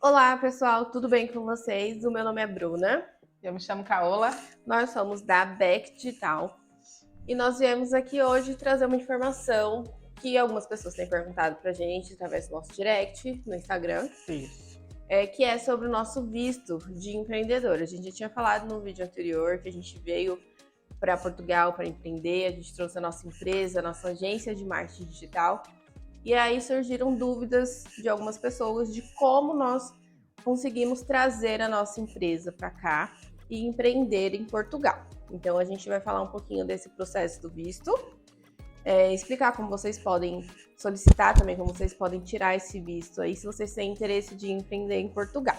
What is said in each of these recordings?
Olá, pessoal, tudo bem com vocês? O meu nome é Bruna. Eu me chamo Caola. Nós somos da Beck Digital e nós viemos aqui hoje trazer uma informação que algumas pessoas têm perguntado pra gente através do nosso direct no Instagram. Isso. Que é sobre o nosso visto de empreendedor. A gente já tinha falado no vídeo anterior que a gente veio para Portugal para empreender, a gente trouxe a nossa empresa, a nossa agência de marketing digital. E aí surgiram dúvidas de algumas pessoas de como nós conseguimos trazer a nossa empresa para cá e empreender em Portugal. Então a gente vai falar um pouquinho desse processo do visto, explicar como vocês podem solicitar também, como vocês podem tirar esse visto aí, se vocês têm interesse de empreender em Portugal.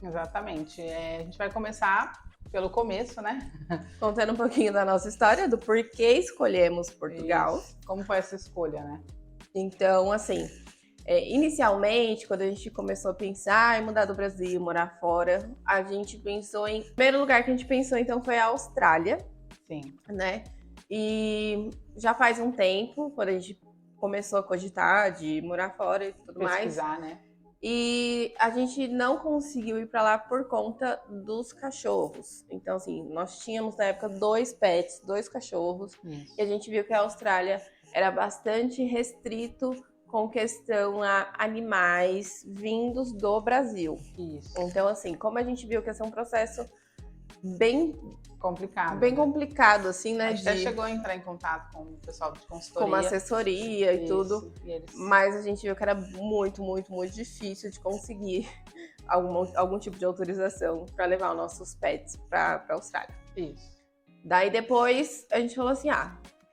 Exatamente. A gente vai começar pelo começo, né? Contando um pouquinho da nossa história, do porquê escolhemos Portugal. Isso. Como foi essa escolha, né? Então, assim, inicialmente, quando a gente começou a pensar em mudar do Brasil, morar fora, a gente pensou em... O primeiro lugar que a gente pensou, então, foi a Austrália. Sim. Né? E já faz um tempo, quando a gente começou a cogitar de morar fora e tudo mais. Pesquisar, né? E a gente não conseguiu ir para lá por conta dos cachorros. Então, assim, nós tínhamos na época 2 pets, 2 cachorros. Isso. E a gente viu que a Austrália era bastante restrito com questão a animais vindos do Brasil. Isso. Então, assim, como a gente viu que esse é um processo bem complicado, assim, né? A gente até chegou a entrar em contato com o pessoal de consultoria. Com uma assessoria e tudo. E eles... Mas a gente viu que era muito difícil de conseguir algum tipo de autorização para levar os nossos pets para a Austrália. Isso. Daí depois a gente falou assim,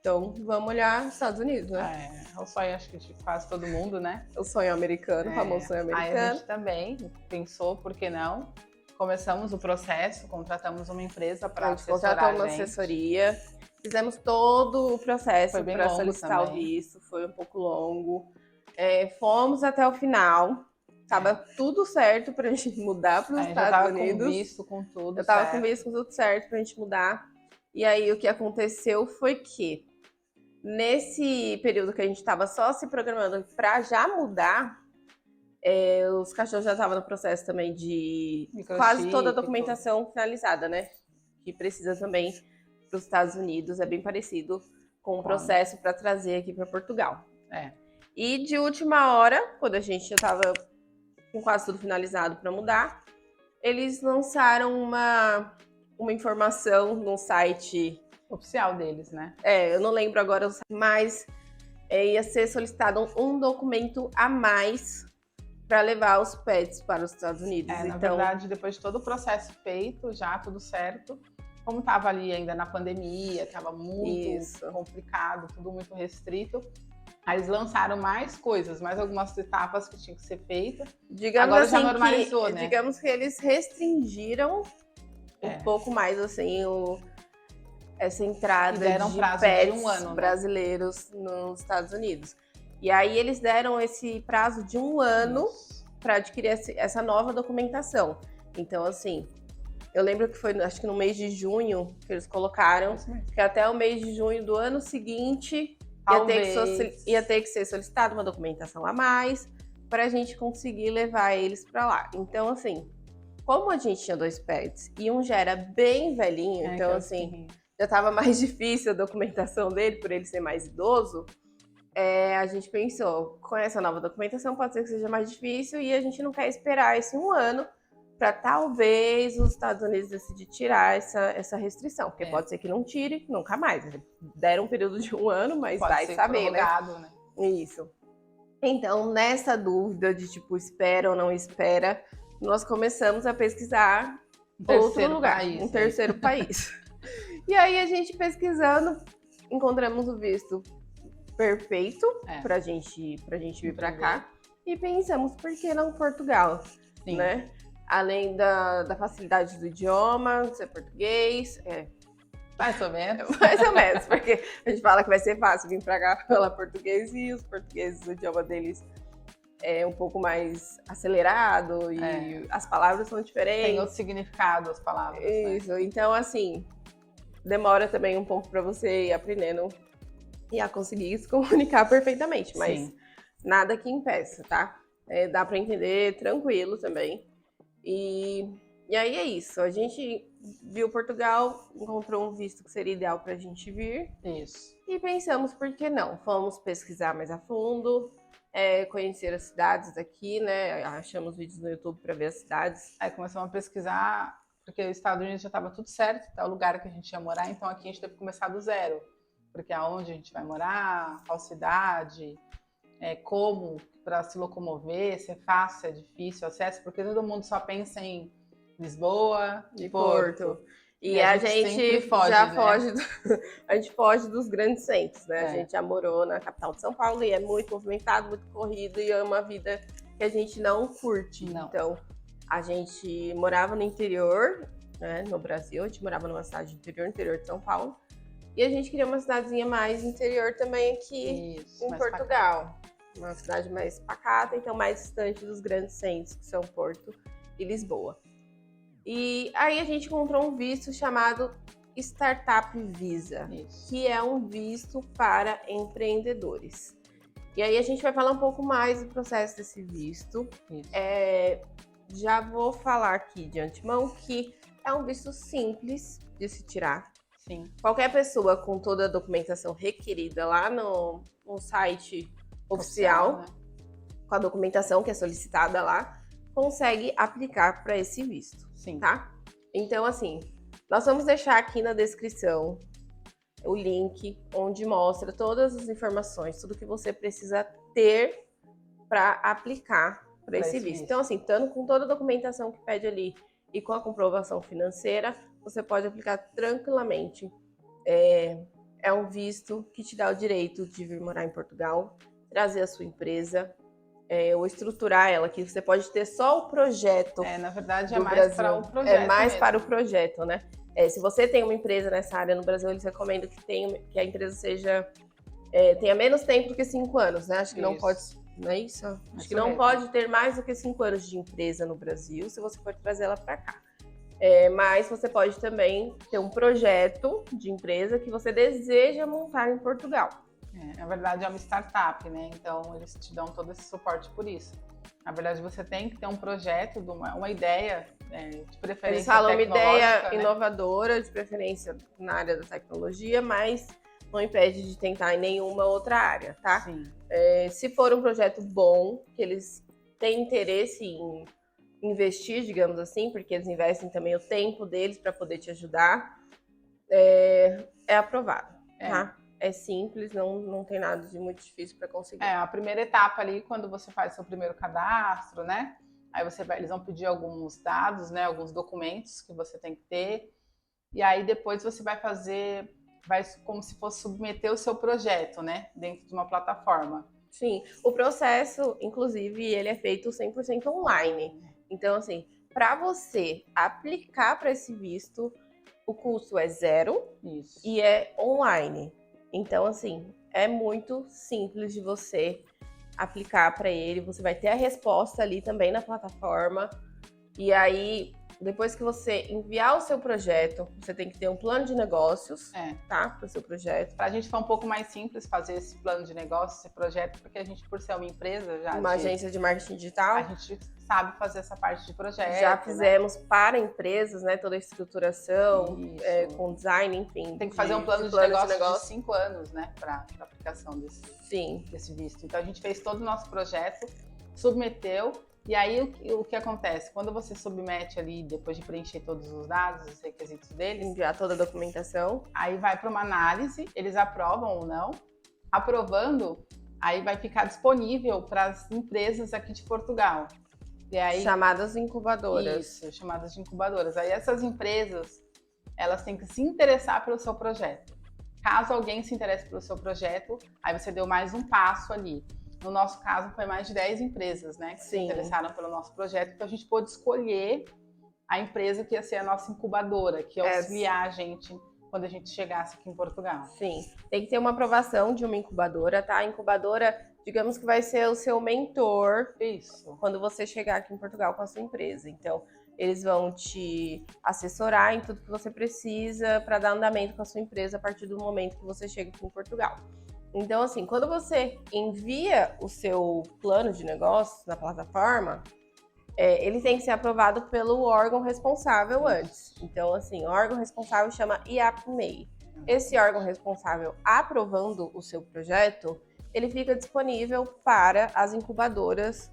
então vamos olhar os Estados Unidos, né? É o sonho, acho que de quase todo mundo, né? O sonho americano, o famoso sonho americano. Aí a gente também pensou, por que não? Começamos o processo, contratamos uma empresa para assessorar a gente. Contratamos uma assessoria, fizemos todo o processo para solicitar o visto, foi um pouco longo. Fomos até o final, tava tudo certo pra gente mudar para os Estados Unidos. Com visto, com tudo Eu tava com visto, com tudo certo pra gente mudar. E aí o que aconteceu foi que, nesse período que a gente tava só se programando para já mudar, os cachorros já estavam no processo também de quase toda a documentação finalizada, né? Que precisa também para os Estados Unidos, é bem parecido com o processo para trazer aqui para Portugal. E de última hora, quando a gente já estava com quase tudo finalizado para mudar, eles lançaram uma informação no site oficial deles, né? Eu não lembro agora, mas ia ser solicitado um documento a mais para levar os pets para os Estados Unidos. Na verdade, depois de todo o processo feito, já tudo certo, como estava ali ainda na pandemia, estava muito complicado, tudo muito restrito, aí eles lançaram mais coisas, mais algumas etapas que tinham que ser feitas. Agora assim, já normalizou, né? Digamos que eles restringiram um pouco mais assim essa entrada de pets de 1 ano, brasileiros nos Estados Unidos. E aí eles deram esse prazo de 1 ano para adquirir essa nova documentação. Então, assim, eu lembro que foi, acho que no mês de junho, que eles colocaram que até o mês de junho do ano seguinte ia ter que ser solicitada uma documentação a mais para a gente conseguir levar eles para lá. Então, assim, como a gente tinha 2 pets e um já era bem velhinho, então, assim, já estava mais difícil a documentação dele, por ele ser mais idoso, a gente pensou, com essa nova documentação pode ser que seja mais difícil e a gente não quer esperar esse 1 ano para talvez os Estados Unidos decidir tirar essa restrição, porque pode ser que não tire nunca mais. Deram um período de 1 ano, mas pode vai ser saber, né? Isso. Então, nessa dúvida de tipo, espera ou não espera, nós começamos a pesquisar outro lugar, um terceiro país. E aí a gente pesquisando, encontramos o visto perfeito pra gente vir pra cá. E pensamos, por que não Portugal? Né? Além da facilidade do idioma, ser português. Mais ou menos. Mais ou menos, porque a gente fala que vai ser fácil vir pra cá falar português e os portugueses, o idioma deles é um pouco mais acelerado e as palavras são diferentes. Tem outro significado as palavras. Isso, né? Então assim, demora também um pouco para você ir aprendendo e a conseguir se comunicar perfeitamente, mas sim, nada que impeça, tá? Dá para entender tranquilo também. E aí é isso, a gente viu Portugal, encontrou um visto que seria ideal para a gente vir. Isso. E pensamos, por que não? Fomos pesquisar mais a fundo, conhecer as cidades aqui, né? Achamos vídeos no YouTube para ver as cidades. Aí começamos a pesquisar, porque os Estados Unidos já estava tudo certo, tá, o lugar que a gente ia morar, então aqui a gente teve que começar do zero. Porque aonde a gente vai morar, qual cidade, como para se locomover, se é fácil, se é difícil, acesso, porque todo mundo só pensa em Lisboa e Porto. E a gente foge, já né? foge, a gente foge dos grandes centros, né? A gente já morou na capital de São Paulo e é muito movimentado, muito corrido e é uma vida que a gente não curte. Não. Então, a gente morava no interior, né, no Brasil, a gente morava numa cidade interior de São Paulo. E a gente queria uma cidadezinha mais interior também aqui em Portugal. Uma cidade mais pacata, então mais distante dos grandes centros, que são Porto e Lisboa. E aí a gente encontrou um visto chamado Startup Visa, que é um visto para empreendedores. E aí a gente vai falar um pouco mais do processo desse visto. Já vou falar aqui de antemão que é um visto simples de se tirar. Sim. Qualquer pessoa com toda a documentação requerida lá no site oficial, né? Com a documentação que é solicitada lá, consegue aplicar para esse visto. Sim. Tá? Então, assim, nós vamos deixar aqui na descrição o link onde mostra todas as informações, tudo que você precisa ter para aplicar para esse visto. Então, assim, estando com toda a documentação que pede ali e com a comprovação financeira, você pode aplicar tranquilamente. É um visto que te dá o direito de vir morar em Portugal, trazer a sua empresa, ou estruturar ela, que você pode ter só o projeto. Na verdade, é mais para o projeto. É mais para o projeto, né? Se você tem uma empresa nessa área no Brasil, eles recomendam que a empresa tenha menos tempo do que 5 anos, né? Acho que não pode. Não é isso? Acho que não pode ter mais do que 5 anos de empresa no Brasil, se você for trazer ela para cá. Mas você pode também ter um projeto de empresa que você deseja montar em Portugal. Na verdade, é uma startup, né? Então, eles te dão todo esse suporte por isso. Na verdade, você tem que ter um projeto, uma ideia, de preferência eles falam uma ideia, né? Inovadora, de preferência na área da tecnologia, mas não impede de tentar em nenhuma outra área, tá? Sim. Se for um projeto bom, que eles têm interesse em investir, digamos assim, porque eles investem também o tempo deles para poder te ajudar, é aprovado, tá? É simples, não tem nada de muito difícil para conseguir. A primeira etapa ali, quando você faz seu primeiro cadastro, né? Aí eles vão pedir alguns dados, né? Alguns documentos que você tem que ter. E aí depois você vai como se fosse submeter o seu projeto, né? Dentro de uma plataforma. Sim, o processo, inclusive, ele é feito 100% online. Então, assim, para você aplicar para esse visto, o custo é 0. Isso. E é online. Então, assim, é muito simples de você aplicar para ele. Você vai ter a resposta ali também na plataforma. E aí, depois que você enviar o seu projeto, você tem que ter um plano de negócios, tá? Para o seu projeto. Para a gente foi um pouco mais simples fazer esse plano de negócios, esse projeto, porque a gente, por ser uma empresa uma agência de marketing digital, a gente sabe fazer essa parte de projeto. Já fizemos, né? Para empresas, né? Toda a estruturação, com design, enfim. Tem que fazer um plano de negócio de 5 anos, né? Para aplicação desse visto. Então a gente fez todo o nosso projeto, submeteu. E aí, o que acontece? Quando você submete ali, depois de preencher todos os dados, os requisitos deles, enviar toda a documentação, aí vai para uma análise, eles aprovam ou não. Aprovando, aí vai ficar disponível para as empresas aqui de Portugal. E aí, chamadas incubadoras. Isso, chamadas de incubadoras. Aí essas empresas, elas têm que se interessar pelo seu projeto. Caso alguém se interesse pelo seu projeto, aí você deu mais um passo ali. No nosso caso, foi mais de 10 empresas, né, que se interessaram pelo nosso projeto. Então, a gente pôde escolher a empresa que ia ser a nossa incubadora, que ia auxiliar a gente quando a gente chegasse aqui em Portugal. Sim, tem que ter uma aprovação de uma incubadora, tá? A incubadora, digamos que vai ser o seu mentor. Isso. Quando você chegar aqui em Portugal com a sua empresa. Então, eles vão te assessorar em tudo que você precisa para dar andamento com a sua empresa a partir do momento que você chega aqui em Portugal. Então, assim, quando você envia o seu plano de negócios na plataforma, ele tem que ser aprovado pelo órgão responsável antes. Então, assim, o órgão responsável chama IAPMEI. Esse órgão responsável aprovando o seu projeto, ele fica disponível para as incubadoras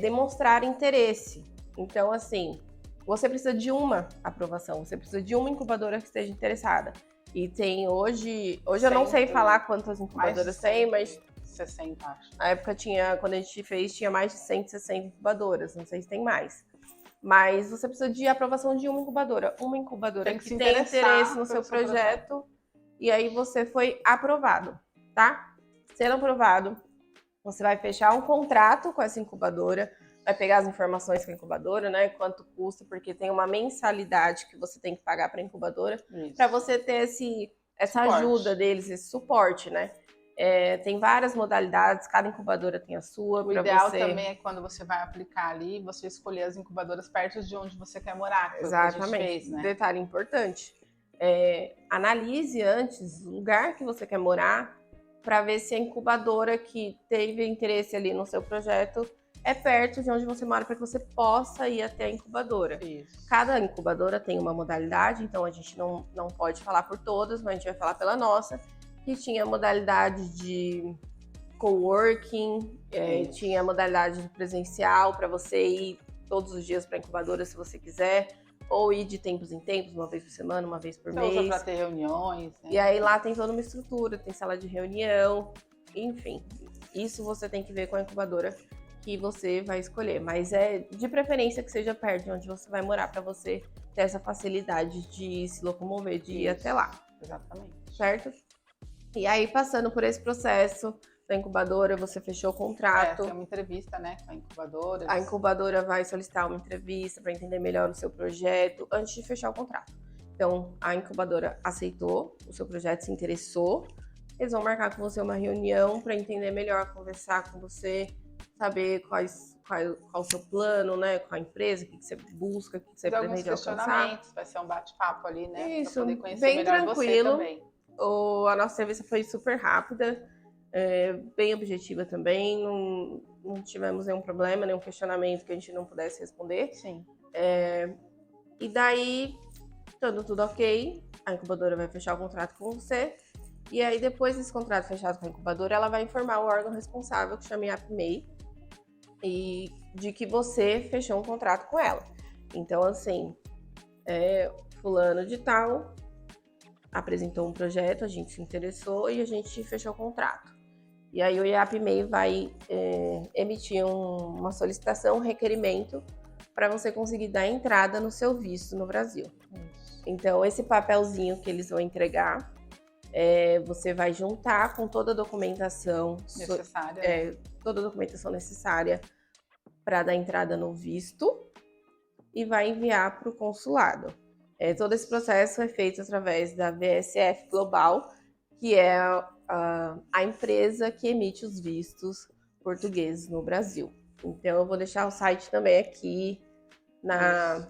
demonstrar interesse. Então, assim, você precisa de uma aprovação, você precisa de uma incubadora que esteja interessada. E tem hoje eu não sei falar quantas incubadoras tem, mas 60, acho. Na época quando a gente fez, tinha mais de 160 incubadoras, não sei se tem mais. Mas você precisa de aprovação de uma incubadora que tem interesse no seu projeto, e aí você foi aprovado, tá? Sendo aprovado, você vai fechar um contrato com essa incubadora, vai pegar as informações com a incubadora, né? Quanto custa, porque tem uma mensalidade que você tem que pagar para a incubadora, para você ter essa ajuda deles, esse suporte, né? Tem várias modalidades, cada incubadora tem a sua. O ideal também é quando você vai aplicar ali, você escolher as incubadoras perto de onde você quer morar. Que Exatamente. Foi o que a gente fez, né? Detalhe importante. Analise antes o lugar que você quer morar para ver se a incubadora que teve interesse ali no seu projeto é perto de onde você mora, para que você possa ir até a incubadora. Isso. Cada incubadora tem uma modalidade, então a gente não pode falar por todas, mas a gente vai falar pela nossa, que tinha modalidade de coworking, tinha modalidade de presencial para você ir todos os dias para a incubadora se você quiser, ou ir de tempos em tempos, uma vez por semana, uma vez por mês. Usa para ter reuniões. Né? E aí lá tem toda uma estrutura, tem sala de reunião, enfim. Isso você tem que ver com a incubadora que você vai escolher, mas é de preferência que seja perto de onde você vai morar, para você ter essa facilidade de se locomover, de ir até lá. Exatamente. Certo? E aí, passando por esse processo da incubadora, você fechou o contrato. Tem uma entrevista, né, com a incubadora. A incubadora vai solicitar uma entrevista para entender melhor o seu projeto antes de fechar o contrato. Então, a incubadora aceitou o seu projeto, se interessou. Eles vão marcar com você uma reunião para entender melhor, conversar com você, saber qual o seu plano, né, com a empresa, o que você busca, o que você pretende alcançar. Vai ser um bate-papo ali, né? Isso, pra poder conhecer bem melhor tranquilo. Você também. A nossa entrevista foi super rápida, bem objetiva também, não tivemos nenhum problema, nenhum questionamento que a gente não pudesse responder. Sim. E daí, estando tudo ok, a incubadora vai fechar o contrato com você. E aí, depois desse contrato fechado com a incubadora, ela vai informar o órgão responsável, que chama IAPMEI, e de que você fechou um contrato com ela. Então, assim, fulano de tal apresentou um projeto, a gente se interessou e a gente fechou o contrato. E aí o IAPMEI vai emitir uma solicitação, um requerimento para você conseguir dar entrada no seu visto no Brasil. Isso. Então, esse papelzinho que eles vão entregar, você vai juntar com toda a documentação necessária. Toda a documentação necessária para dar entrada no visto e vai enviar para o consulado. Todo esse processo é feito através da VSF Global, que é a empresa que emite os vistos portugueses no Brasil. Então, eu vou deixar o site também aqui na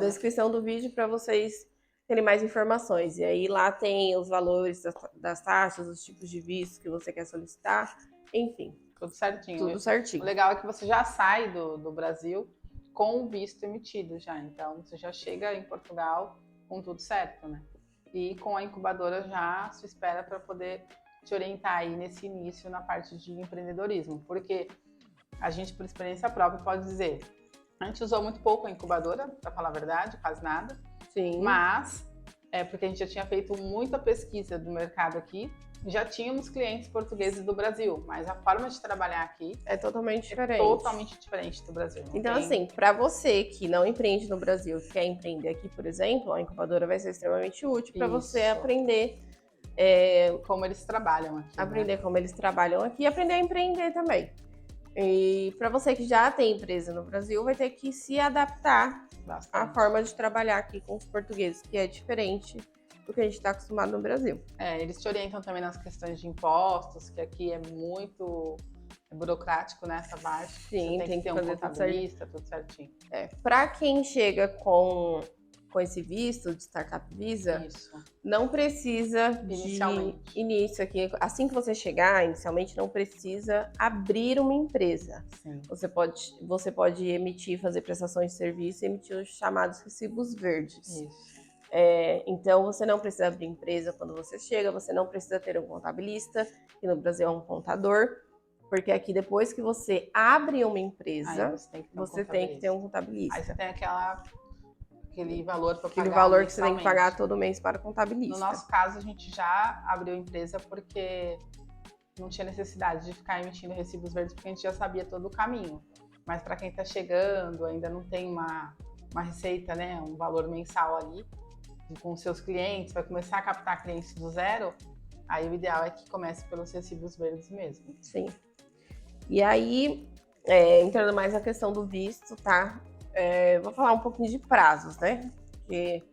descrição do vídeo para vocês terem mais informações. E aí lá tem os valores das taxas, os tipos de vistos que você quer solicitar, enfim. Tudo certinho. Tudo certinho. O legal é que você já sai do Brasil com o visto emitido já. Então, você já chega em Portugal com tudo certo, né? E com a incubadora já se espera para poder te orientar aí nesse início na parte de empreendedorismo. Porque a gente, por experiência própria, pode dizer, a gente usou muito pouco a incubadora, para falar a verdade, quase nada. Sim. Mas porque a gente já tinha feito muita pesquisa do mercado aqui, já tínhamos clientes portugueses do Brasil, mas a forma de trabalhar aqui é totalmente diferente. Totalmente diferente do Brasil. Então, assim, para você que não empreende no Brasil, quer empreender aqui, por exemplo, a incubadora vai ser extremamente útil para você aprender como eles trabalham aqui. Aprender como eles trabalham aqui e aprender a empreender também. E para você que já tem empresa no Brasil, vai ter que se adaptar à forma de trabalhar aqui com os portugueses, que é diferente do que a gente está acostumado no Brasil. Eles te orientam também nas questões de impostos, que aqui é muito burocrático nessa parte. Sim, você tem que ter um fazer contabilista, tudo certinho. Para quem chega com esse visto de Startup Visa, não precisa de início aqui. Assim que você chegar, inicialmente, não precisa abrir uma empresa. Sim. Você pode emitir, fazer prestações de serviço e emitir os chamados recibos verdes. Isso. Então, você não precisa abrir empresa quando você chega, você não precisa ter um contabilista, que no Brasil é um contador, porque aqui, depois que você abre uma empresa, você tem que ter um contabilista. Aí você tem aquele valor para pagar. Aquele valor que você tem que pagar todo mês para o contabilista. No nosso caso, a gente já abriu empresa porque não tinha necessidade de ficar emitindo recibos verdes, porque a gente já sabia todo o caminho. Mas para quem está chegando, ainda não tem uma receita, né, um valor mensal ali com seus clientes, vai começar a captar clientes do zero, aí o ideal é que comece pelos recibos verdes mesmo. Sim. E aí, entrando mais na questão do visto, tá? Vou falar um pouquinho de prazos, né? Porque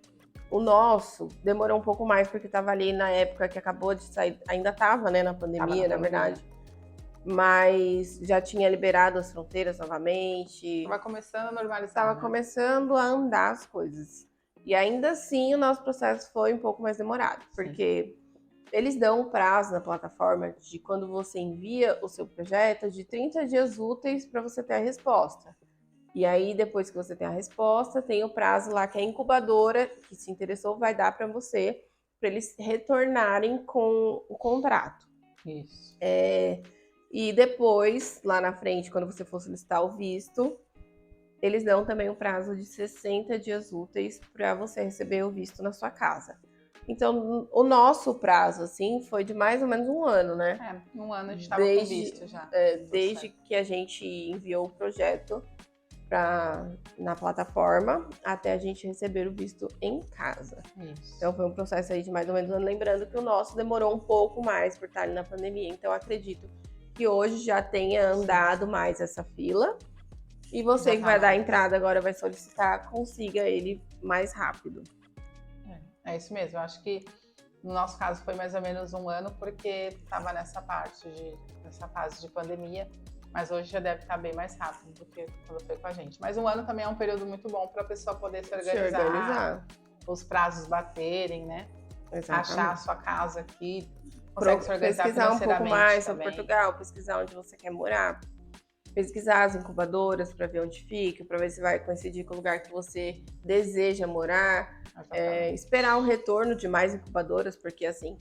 o nosso demorou um pouco mais, porque estava ali na época que acabou de sair, ainda estava, né, na pandemia, na verdade. Mas já tinha liberado as fronteiras novamente. Estava começando a normalizar. Estava começando a andar as coisas. E ainda assim, o nosso processo foi um pouco mais demorado, porque eles dão um prazo na plataforma de quando você envia o seu projeto de 30 dias úteis para você ter a resposta. E aí, depois que você tem a resposta, tem o prazo lá que a incubadora que se interessou vai dar para você, para eles retornarem com o contrato. Isso. E depois, lá na frente, quando você for solicitar o visto, eles dão também um prazo de 60 dias úteis para você receber o visto na sua casa. Então, o nosso prazo, assim, foi de mais ou menos um ano, né? Um ano a gente estava com visto já. Desde que a gente enviou o projeto na plataforma até a gente receber o visto em casa. Isso. Então, foi um processo aí de mais ou menos um ano. Lembrando que o nosso demorou um pouco mais por estar ali na pandemia. Então, acredito que hoje já tenha andado mais essa fila. E você que vai dar a entrada agora, vai solicitar, consiga ele mais rápido. É isso mesmo. Eu acho que no nosso caso foi mais ou menos um ano, porque estava nessa fase de pandemia. Mas hoje já deve estar bem mais rápido do que quando foi com a gente. Mas um ano também é um período muito bom para a pessoa poder se organizar, os prazos baterem, né? Exatamente. Achar a sua casa aqui, consegue se organizar pesquisar um pouco mais sobre Portugal, pesquisar onde você quer morar, pesquisar as incubadoras para ver onde fica, para ver se vai coincidir com o lugar que você deseja morar, esperar um retorno de mais incubadoras, porque assim,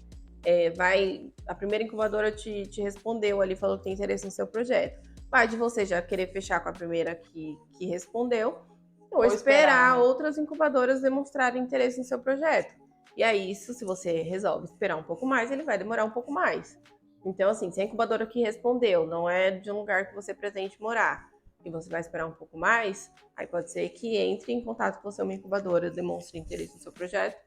a primeira incubadora te respondeu ali, falou que tem interesse no seu projeto. Vai de você já querer fechar com a primeira que respondeu, ou esperar outras incubadoras demonstrarem interesse no seu projeto. E aí, se você resolve esperar um pouco mais, ele vai demorar um pouco mais. Então, assim, se a incubadora que respondeu não é de um lugar que você pretende morar e você vai esperar um pouco mais, aí pode ser que entre em contato com você uma incubadora, demonstre interesse no seu projeto,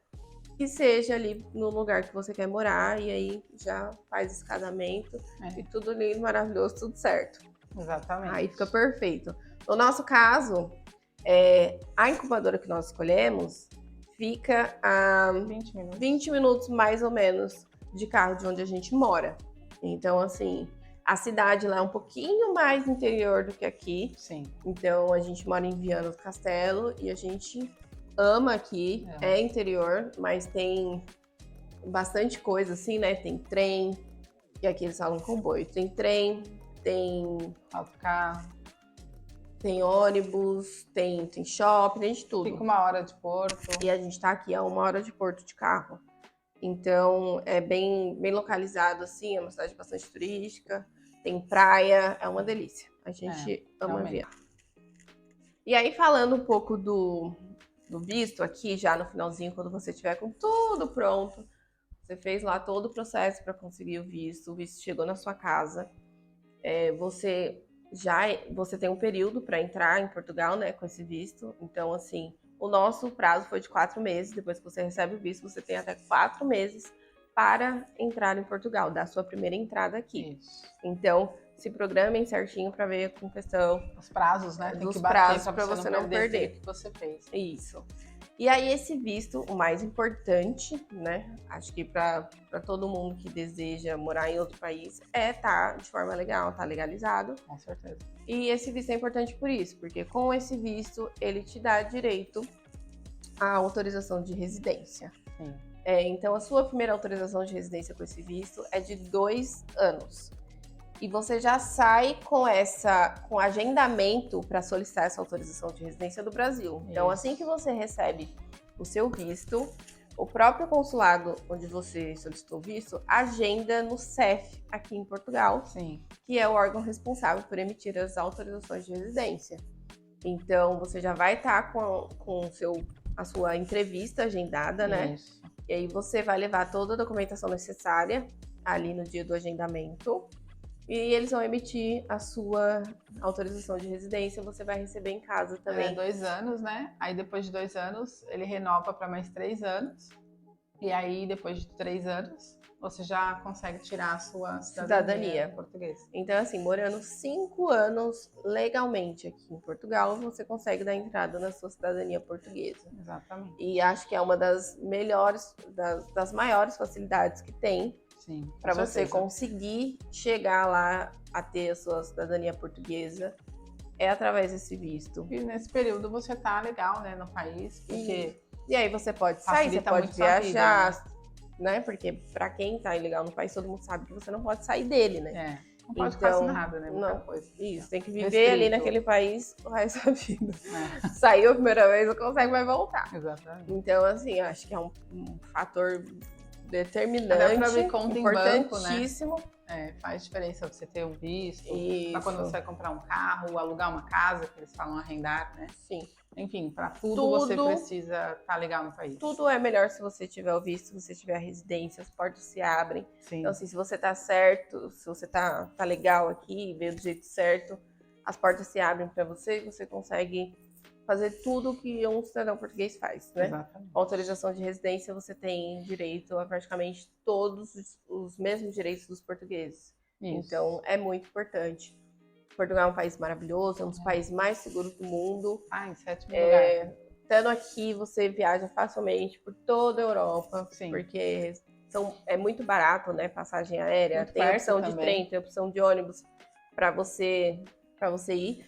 que seja ali no lugar que você quer morar, e aí já faz esse casamento e tudo lindo, maravilhoso, tudo certo. Exatamente. Aí fica perfeito. No nosso caso, a incubadora que nós escolhemos fica a 20 minutos mais ou menos de carro de onde a gente mora. Então, assim, a cidade lá é um pouquinho mais interior do que aqui. Sim. Então, a gente mora em Viana do Castelo e a gente ama aqui, é interior, mas tem bastante coisa, assim, né? Tem trem, e aqui eles falam comboio. Tem trem, tem autocarro, tem ônibus, tem shopping, tem de tudo. Fica 1 hora de Porto. E a gente tá aqui a 1 hora de Porto de carro. Então, é bem localizado, assim, é uma cidade bastante turística, tem praia, é uma delícia. A gente ama Viana. E aí, falando um pouco do visto aqui, já no finalzinho, quando você tiver com tudo pronto, você fez lá todo o processo para conseguir o visto chegou na sua casa, você tem um período para entrar em Portugal, né, com esse visto. Então, assim, o nosso prazo foi de 4 meses. Depois que você recebe o visto, você tem até 4 meses para entrar em Portugal, dar a sua primeira entrada aqui. Isso. Então, se programem certinho para ver com questão os prazos, né? Tem que bater para você não perder o que você fez. Isso. E aí esse visto, o mais importante, né? Acho que para todo mundo que deseja morar em outro país é estar de forma legal, tá legalizado. Com certeza. E esse visto é importante por isso, porque com esse visto ele te dá direito à autorização de residência. Sim. Então a sua primeira autorização de residência com esse visto é de 2 anos. E você já sai com agendamento para solicitar essa autorização de residência do Brasil. Então, assim que você recebe o seu visto, o próprio consulado onde você solicitou o visto agenda no CEF aqui em Portugal, Sim. que é o órgão responsável por emitir as autorizações de residência. Então, você já vai estar com a sua entrevista agendada, né? Isso. E aí você vai levar toda a documentação necessária ali no dia do agendamento. E eles vão emitir a sua autorização de residência, você vai receber em casa também. 2 anos, né? Aí depois de 2 anos, ele renova para mais 3 anos. E aí, depois de 3 anos, você já consegue tirar a sua cidadania portuguesa. Então, assim, morando 5 anos legalmente aqui em Portugal, você consegue dar entrada na sua cidadania portuguesa. Exatamente. E acho que é uma das melhores, das maiores facilidades que tem para você conseguir chegar lá a ter a sua cidadania portuguesa é através desse visto. E nesse período você tá legal, né, no país, porque e aí você pode sair, você pode viajar, vida, né? Porque para quem tá ilegal no país, todo mundo sabe que você não pode sair dele, né? Não pode ficar sem nada, né? Muita coisa. Isso, tem que viver ali naquele país o resto da vida. Saiu a primeira vez, não consegue mais voltar. Exatamente. Então, assim, acho que é um fator determinante, importantíssimo. Banco, né? Faz diferença você ter um visto, para quando você vai comprar um carro, alugar uma casa, que eles falam arrendar, né? Sim. Enfim, para tudo você precisa estar legal no país. Tudo é melhor se você tiver o visto, se você tiver a residência, as portas se abrem. Sim. Então, assim, se você tá certo, se você tá legal aqui, veio do jeito certo, as portas se abrem para você e você consegue fazer tudo que um cidadão português faz, né? Exatamente. A autorização de residência, você tem direito a praticamente todos os mesmos direitos dos portugueses. Isso. Então, é muito importante. Portugal é um país maravilhoso, é um dos países mais seguros do mundo. Em 7º lugar. Estando aqui, você viaja facilmente por toda a Europa, porque é muito barato, né? Passagem aérea, muito tem a opção de trem, tem a opção de ônibus para você ir.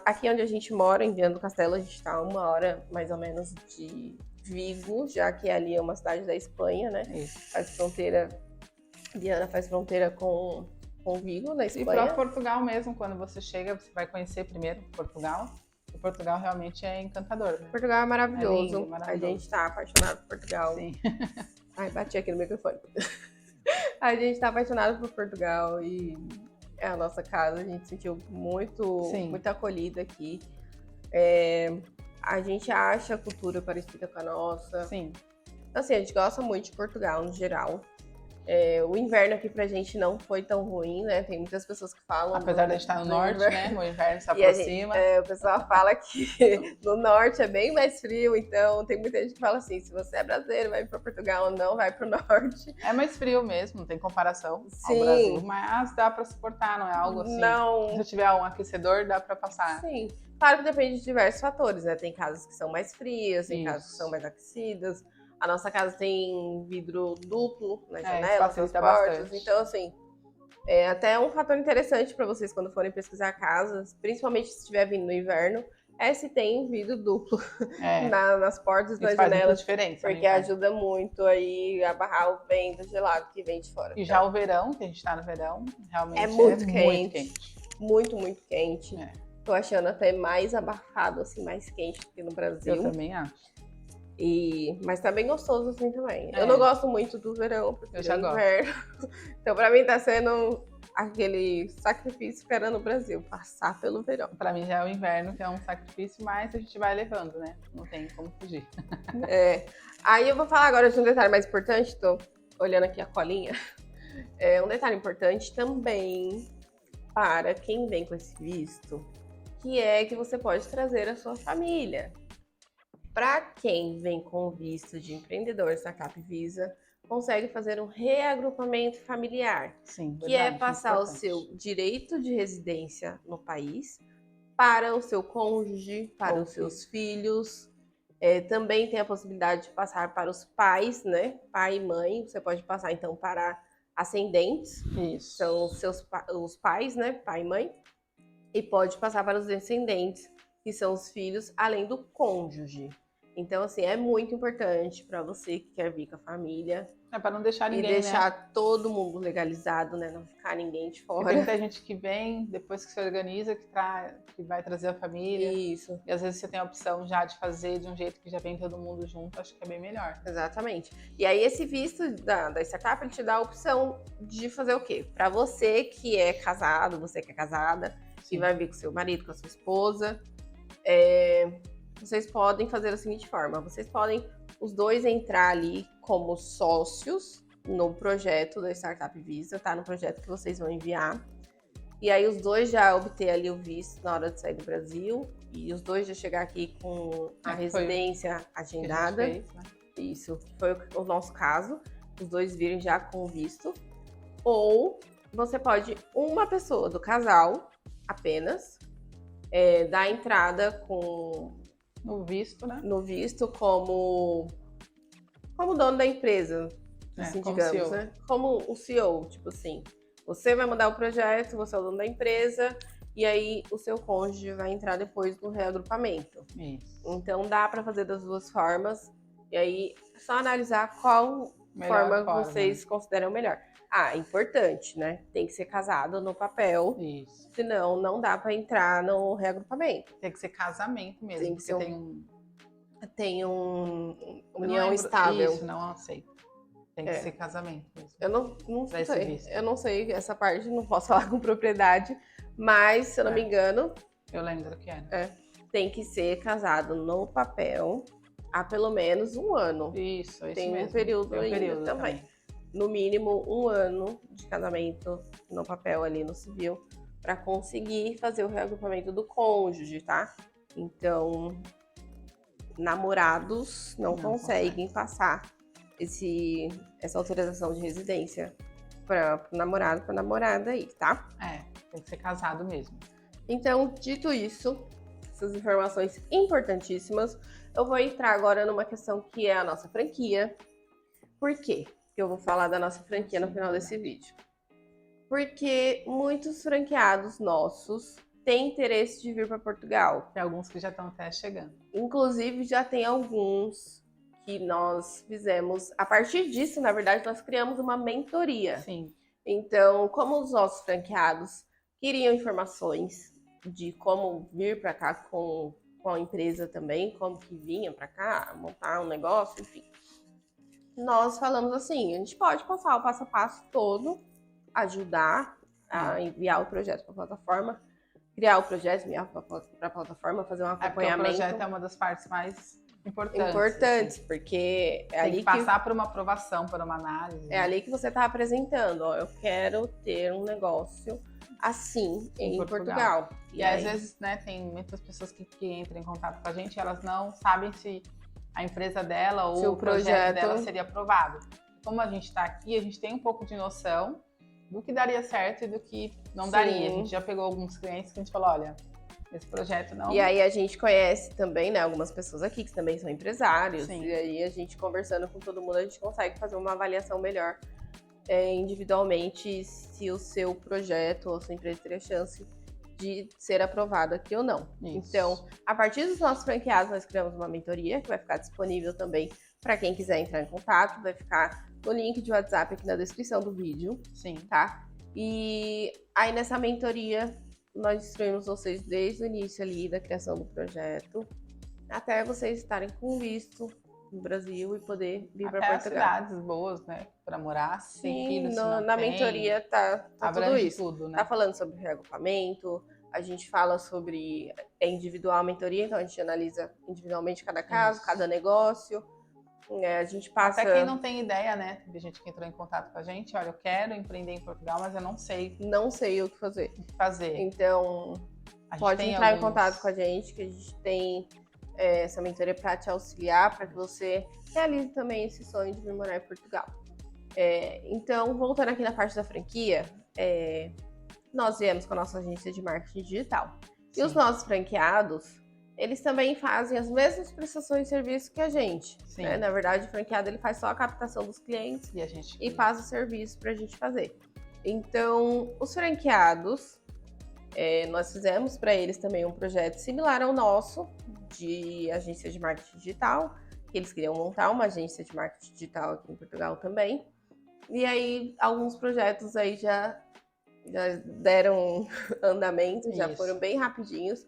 Aqui onde a gente mora, em Viana do Castelo, a gente está 1 hora mais ou menos de Vigo, já que ali é uma cidade da Espanha, né? Isso. Viana faz fronteira com Vigo, na Espanha. E para Portugal mesmo, quando você chega, você vai conhecer primeiro Portugal. E Portugal realmente é encantador, né? Portugal é maravilhoso. É lindo, maravilhoso. A gente tá apaixonado por Portugal. Sim. Ai, bati aqui no microfone. A gente tá apaixonado por Portugal e é a nossa casa. A gente se sentiu muito acolhida aqui. A gente acha a cultura parecida com a nossa. Sim. Assim, a gente gosta muito de Portugal no geral. O inverno aqui pra gente não foi tão ruim, né? Tem muitas pessoas que falam... Apesar de a gente estar no norte, né? O inverno se aproxima. O pessoal fala que no norte é bem mais frio, então tem muita gente que fala assim, se você é brasileiro, vai pra Portugal, não vai pro norte. É mais frio mesmo, não tem comparação ao Brasil, mas dá pra suportar, não é algo assim... Não. Se tiver um aquecedor, dá pra passar. Sim. Claro que depende de diversos fatores, né? Tem casas que são mais frias, tem casas que são mais aquecidas. A nossa casa tem vidro duplo nas janelas, nas portas. Bastante. Então, assim, é até um fator interessante para vocês quando forem pesquisar casas, principalmente se estiver vindo no inverno, se tem vidro duplo nas portas, nas janelas. Diferença, porque ajuda muito aí a barrar o vento gelado que vem de fora. E já o verão, que a gente tá no verão, realmente é muito quente. Muito, muito quente. Tô achando até mais abafado, assim, mais quente do que no Brasil. Eu também acho. Mas tá bem gostoso assim também. Eu não gosto muito do verão, porque eu já gosto. Então pra mim tá sendo aquele sacrifício ficar no Brasil, passar pelo verão. Pra mim já é o inverno, que é um sacrifício, mas a gente vai levando, né? Não tem como fugir. Aí eu vou falar agora de um detalhe mais importante, tô olhando aqui a colinha. Um detalhe importante também para quem vem com esse visto, que é que você pode trazer a sua família. Para quem vem com visto de empreendedor, Startup Visa, consegue fazer um reagrupamento familiar, que é passar o seu direito de residência no país para o seu cônjuge, para os seus filhos. Também tem a possibilidade de passar para os pais, né? Pai e mãe. Você pode passar, então, para ascendentes. Isso. São os pais, né? Pai e mãe. E pode passar para os descendentes, que são os filhos, além do cônjuge. Então, assim, é muito importante para você que quer vir com a família. Para não deixar ninguém, e deixar todo mundo legalizado, né? Não ficar ninguém de fora. Porque tem muita gente que vem, depois que se organiza, que vai trazer a família. Isso. E às vezes você tem a opção já de fazer de um jeito que já vem todo mundo junto, acho que é bem melhor. Exatamente. E aí esse visto da startup, ele te dá a opção de fazer o quê? Para você que é casado, você que é casada, e vai vir com seu marido, com a sua esposa, vocês podem fazer da seguinte forma: vocês podem os dois entrar ali como sócios no projeto da Startup Visa, tá? No projeto que vocês vão enviar. E aí os dois já obter ali o visto na hora de sair do Brasil, e os dois já chegar aqui com a residência agendada. Fez, né? Isso, foi o nosso caso. Os dois virem já com o visto. Ou você pode, uma pessoa do casal apenas, dar entrada com... No visto, né? No visto como dono da empresa, assim, digamos, CEO. né? Como o CEO, tipo assim. Você vai mandar o projeto, você é o dono da empresa, e aí o seu cônjuge vai entrar depois no reagrupamento. Isso. Então dá para fazer das duas formas, e aí é só analisar qual forma vocês consideram melhor. Importante, né? Tem que ser casado no papel. Isso. Senão não dá para entrar no reagrupamento. Tem que ser casamento mesmo. Tem que ser tem união estável. Isso, não aceito. Tem que ser casamento mesmo. Eu não sei. Eu não sei essa parte, não posso falar com propriedade, mas se eu não me engano, eu lembro que era. Tem que ser casado no papel há pelo menos um ano. Isso tem mesmo. Um período ainda também. No mínimo 1 ano de casamento no papel ali no civil, para conseguir fazer o reagrupamento do cônjuge, tá? Então, namorados não conseguem passar essa autorização de residência para o namorado, para a namorada aí, tá? Tem que ser casado mesmo. Então, dito isso, essas informações importantíssimas, eu vou entrar agora numa questão que é a nossa franquia. Por quê que eu vou falar da nossa franquia no final desse vídeo? Porque muitos franqueados nossos têm interesse de vir para Portugal. Tem alguns que já estão até chegando. Inclusive, já tem alguns que nós fizemos. A partir disso, na verdade, nós criamos uma mentoria. Sim. Então, como os nossos franqueados queriam informações de como vir para cá com a empresa também, como que vinha para cá, montar um negócio, enfim. Nós falamos assim, a gente pode passar o passo a passo todo, ajudar a enviar o projeto para a plataforma, criar o projeto, enviar para a plataforma, fazer um acompanhamento. O projeto é uma das partes mais importantes, assim. Porque é ali que passar por uma aprovação, por uma análise. É ali que você está apresentando, ó, eu quero ter um negócio assim em Portugal. E aí, às vezes, né, tem muitas pessoas que entram em contato com a gente, elas não sabem se a empresa dela ou o projeto dela seria aprovado. Como a gente está aqui, a gente tem um pouco de noção do que daria certo e do que não daria. A gente já pegou alguns clientes que a gente falou, olha, esse projeto não... E aí a gente conhece também, né, algumas pessoas aqui que também são empresários. Sim. E aí a gente conversando com todo mundo, a gente consegue fazer uma avaliação melhor individualmente se o seu projeto ou a sua empresa teria chance de ser aprovado aqui ou não. Isso. Então, a partir dos nossos franqueados, nós criamos uma mentoria que vai ficar disponível também para quem quiser entrar em contato. Vai ficar no link de WhatsApp aqui na descrição do vídeo. Sim. Tá? E aí nessa mentoria, nós instruímos vocês desde o início ali da criação do projeto até vocês estarem com visto no Brasil e poder vir para Portugal. Cidades boas, né? Para morar. Sim, filhos, na mentoria tá tudo isso. Tudo, né? Tá falando sobre reagrupamento, a gente fala sobre individual a mentoria, então a gente analisa individualmente cada caso, cada negócio. A gente passa... Até quem não tem ideia, né? Tem gente que entrou em contato com a gente, olha, eu quero empreender em Portugal, mas eu não sei. Não sei o que fazer. Então, pode entrar em contato com a gente, que a gente tem essa mentoria para te auxiliar, para que você realize também esse sonho de vir morar em Portugal. Então, voltando aqui na parte da franquia, nós viemos com a nossa agência de marketing digital. Sim. E os nossos franqueados, eles também fazem as mesmas prestações de serviço que a gente. Né? Na verdade, o franqueado ele faz só a captação dos clientes e faz o serviço para a gente fazer. Então, os franqueados, nós fizemos para eles também um projeto similar ao nosso, de agência de marketing digital, que eles queriam montar uma agência de marketing digital aqui em Portugal também. E aí, alguns projetos aí já deram andamento, já foram bem rapidinhos.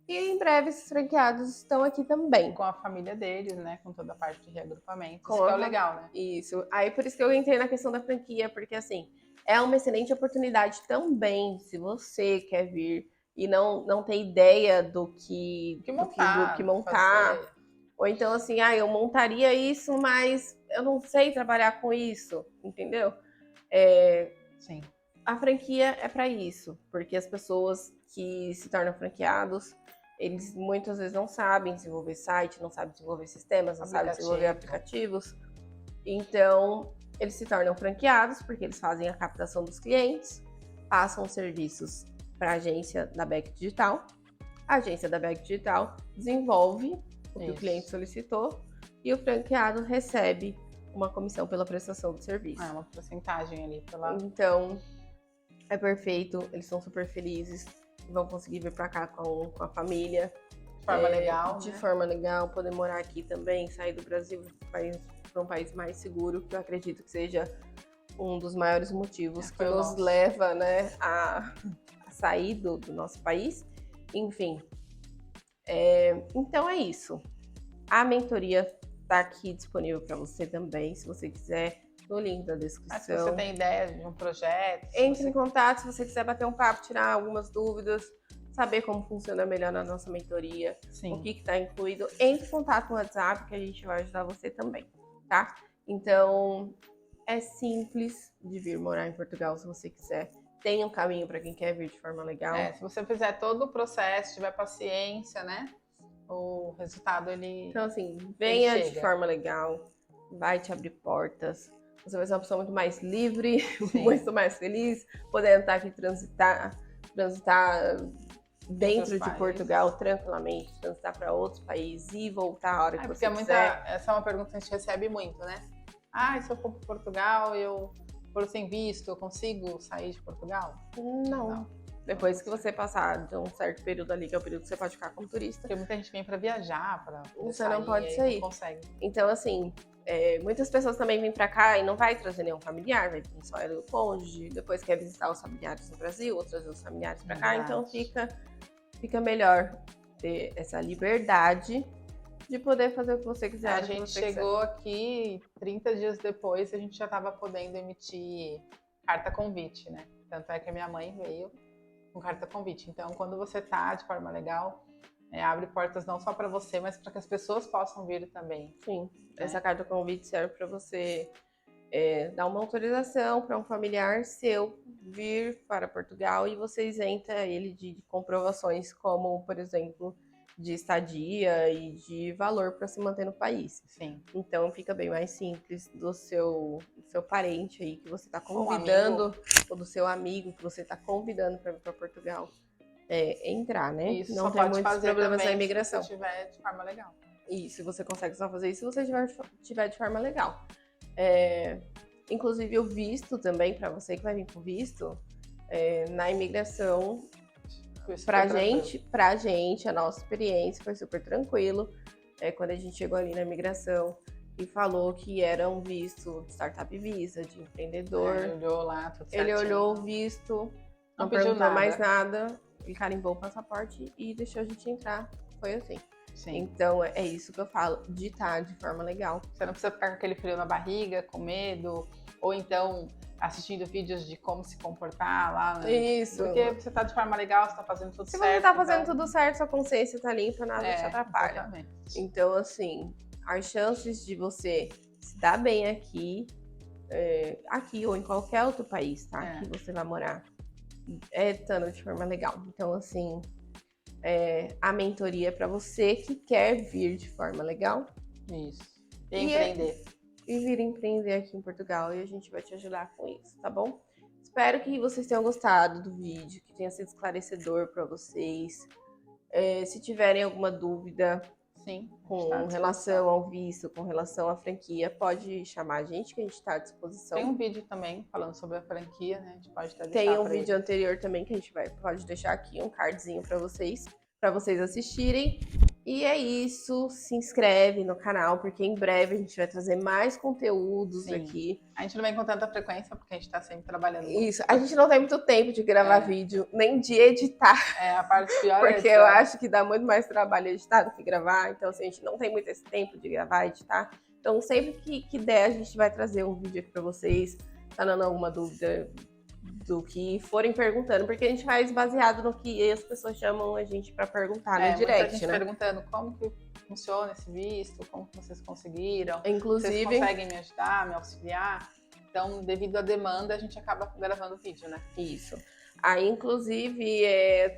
E em breve esses franqueados estão aqui também. Com a família deles, né? Com toda a parte de reagrupamento. Isso que é o legal, né? Isso. Aí por isso que eu entrei na questão da franquia, porque assim, é uma excelente oportunidade também, se você quer vir e não tem ideia do que montar. Ou então assim, eu montaria isso, mas eu não sei trabalhar com isso, entendeu? Sim. A franquia é para isso, porque as pessoas que se tornam franqueados, eles muitas vezes não sabem desenvolver site, não sabem desenvolver sistemas, não sabem desenvolver aplicativos. Então, eles se tornam franqueados porque eles fazem a captação dos clientes, passam os serviços para a agência da Beck Digital. A agência da Beck Digital desenvolve o que o cliente solicitou e o franqueado recebe uma comissão pela prestação do serviço. Uma porcentagem ali. Então, é perfeito, eles estão super felizes, vão conseguir vir para cá com a família. De forma legal. De forma legal, poder morar aqui também, sair do Brasil para um país mais seguro, que eu acredito que seja um dos maiores motivos que nos leva, né, a sair do nosso país. Enfim, então é isso. A mentoria está aqui disponível para você também, se você quiser, no link da descrição. Se você tem ideia de um projeto... Entre em contato se você quiser bater um papo, tirar algumas dúvidas, saber como funciona melhor na nossa mentoria, o que está incluído. Entre em contato no WhatsApp que a gente vai ajudar você também, tá? Então, é simples de vir morar em Portugal se você quiser. Tem um caminho para quem quer vir de forma legal. Se você fizer todo o processo, tiver paciência, né? O resultado, ele... Então, assim, venha de forma legal, vai te abrir portas. Você vai ser uma pessoa muito mais livre, muito mais feliz, podendo estar aqui transitar dentro de Portugal tranquilamente, transitar para outros países e voltar a hora que você quiser. Essa é uma pergunta que a gente recebe muito, né? Se eu for para Portugal, eu for sem visto, eu consigo sair de Portugal? Não. Depois que você passar de um certo período ali, que é o período que você pode ficar como turista. Porque muita gente vem para viajar, para você não pode sair. Não consegue. Então, assim, muitas pessoas também vêm para cá e não vai trazer nenhum familiar, vai vir só o cônjuge, depois quer visitar os familiares no Brasil, ou trazer os familiares para cá, então fica melhor ter essa liberdade de poder fazer o que você quiser. A gente chegou aqui 30 dias depois, a gente já estava podendo emitir carta convite, né? Tanto é que a minha mãe veio com carta convite. Então, quando você tá de forma legal, abre portas não só para você, mas para que as pessoas possam vir também. Sim, essa carta convite serve para você dar uma autorização para um familiar seu vir para Portugal e você isenta ele de comprovações como, por exemplo, de estadia e de valor para se manter no país. Sim. Então fica bem mais simples do seu parente aí que você está convidando, ou do seu amigo que você está convidando para vir para Portugal entrar, né? Isso, não tem muitos problemas na imigração. Se você estiver de forma legal. Isso, você consegue só fazer isso se você estiver de forma legal. Inclusive o visto também, para você que vai vir com visto, na imigração, pra gente, a nossa experiência foi super tranquilo. Quando a gente chegou ali na imigração e falou que era um visto de startup visa, de empreendedor. Ele olhou lá, tudo certinho. Ele olhou o visto, não perguntou mais nada, ele carimbou o passaporte e deixou a gente entrar. Foi assim. Sim. Então, é isso que eu falo, de estar de forma legal. Você não precisa ficar com aquele frio na barriga, com medo, ou então assistindo vídeos de como se comportar lá, né? Isso. Porque você tá de forma legal, você tá fazendo tudo certo. Se você tá fazendo tudo certo, sua consciência tá limpa, nada te atrapalha. Exatamente. Então, assim, as chances de você se dar bem aqui ou em qualquer outro país, tá? Que você vai morar, estando de forma legal. Então, assim, a mentoria é para você que quer vir de forma legal. Isso. E empreender. E vir empreender aqui em Portugal, e a gente vai te ajudar com isso, tá bom? Espero que vocês tenham gostado do vídeo, que tenha sido esclarecedor para vocês. Se tiverem alguma dúvida, sim, com relação ao visto, com relação à franquia, pode chamar a gente, que a gente está à disposição. Tem um vídeo também falando sobre a franquia, né? A gente pode até deixar. Tem um vídeo anterior também que a gente pode deixar aqui um cardzinho para vocês assistirem. E é isso, se inscreve no canal, porque em breve a gente vai trazer mais conteúdos aqui. A gente não vem com tanta frequência, porque a gente tá sempre trabalhando muito. Isso, a gente não tem muito tempo de gravar vídeo, nem de editar. A parte pior porque eu acho que dá muito mais trabalho editar do que gravar, então assim, a gente não tem muito esse tempo de gravar e editar. Então sempre que der, a gente vai trazer um vídeo aqui pra vocês, tá dando alguma dúvida do que forem perguntando, porque a gente faz baseado no que as pessoas chamam a gente para perguntar no direct, gente perguntando como que funciona esse visto, como que vocês conseguiram, inclusive, vocês conseguem me ajudar, me auxiliar. Então, devido à demanda, a gente acaba gravando vídeo, né? Isso. Aí, inclusive,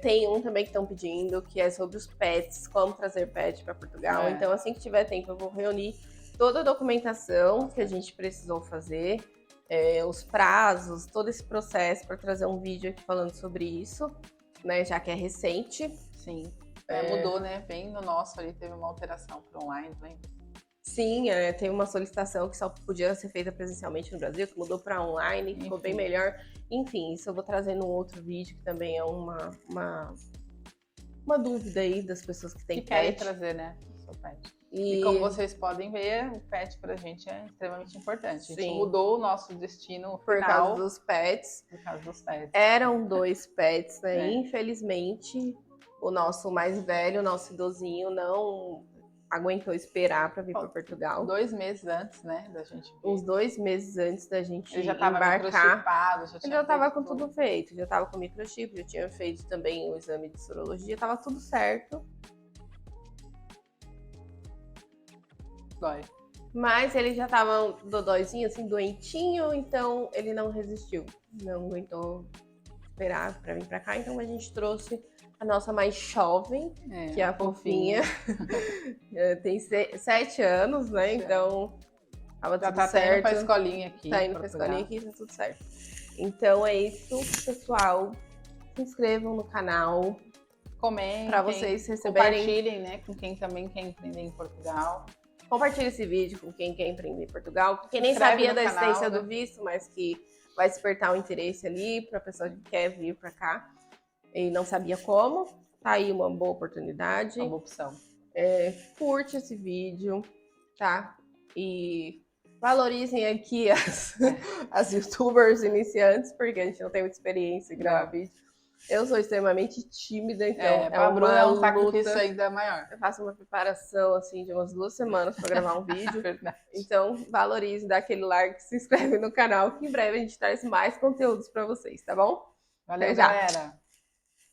tem um também que estão pedindo, que é sobre os pets, como trazer pet para Portugal. Então, assim que tiver tempo, eu vou reunir toda a documentação que a gente precisou fazer, os prazos, todo esse processo para trazer um vídeo aqui falando sobre isso, né? Já que é recente. Sim. Mudou, né? Bem no nosso ali, teve uma alteração para online, lembra? Sim, tem uma solicitação que só podia ser feita presencialmente no Brasil, que mudou para online, que ficou bem melhor. Enfim, isso eu vou trazer num outro vídeo, que também é uma dúvida aí das pessoas que têm pet. Querem trazer, né? O seu pet. E como vocês podem ver, o pet pra gente é extremamente importante. A gente mudou o nosso destino por causa dos pets. Por causa dos pets. Eram 2 pets, né? Infelizmente, o nosso mais velho, o nosso idosinho, não aguentou esperar para vir para Portugal. 2 meses antes, né, da gente vir. Uns 2 meses antes da gente ele já tava embarcar. Ele já estava com tudo feito, já estava com microchip, já tinha feito também o exame de sorologia, estava tudo certo. Dói. Mas ele já tava dodóizinho, assim, doentinho, então ele não resistiu. Não aguentou esperar para vir para cá, então a gente trouxe a nossa mais jovem, que é a fofinha. Tem 7 anos, né? Então, tava tudo certo. Tá indo pra escolinha aqui. Tá indo pra escolinha aqui, tá tudo certo. Então é isso, pessoal. Se inscrevam no canal. Comentem. Pra vocês receberem. Compartilhem, né? Com quem também quer empreender em Portugal. Compartilhe esse vídeo com quem quer empreender em Portugal. Quem nem sabia da existência do visto, mas que vai despertar o interesse ali pra pessoa que quer vir pra cá e não sabia como. Tá aí uma boa oportunidade. Uma boa opção. Curte esse vídeo, tá? E valorizem aqui as youtubers iniciantes, porque a gente não tem muita experiência em gravar vídeo. Eu sou extremamente tímida, então a Bruna é um sacrifício ainda maior. Eu faço uma preparação assim de umas 2 semanas para gravar um vídeo. Verdade. Então, valorize, dá aquele like, se inscreve no canal, que em breve a gente traz mais conteúdos para vocês, tá bom? Valeu, galera!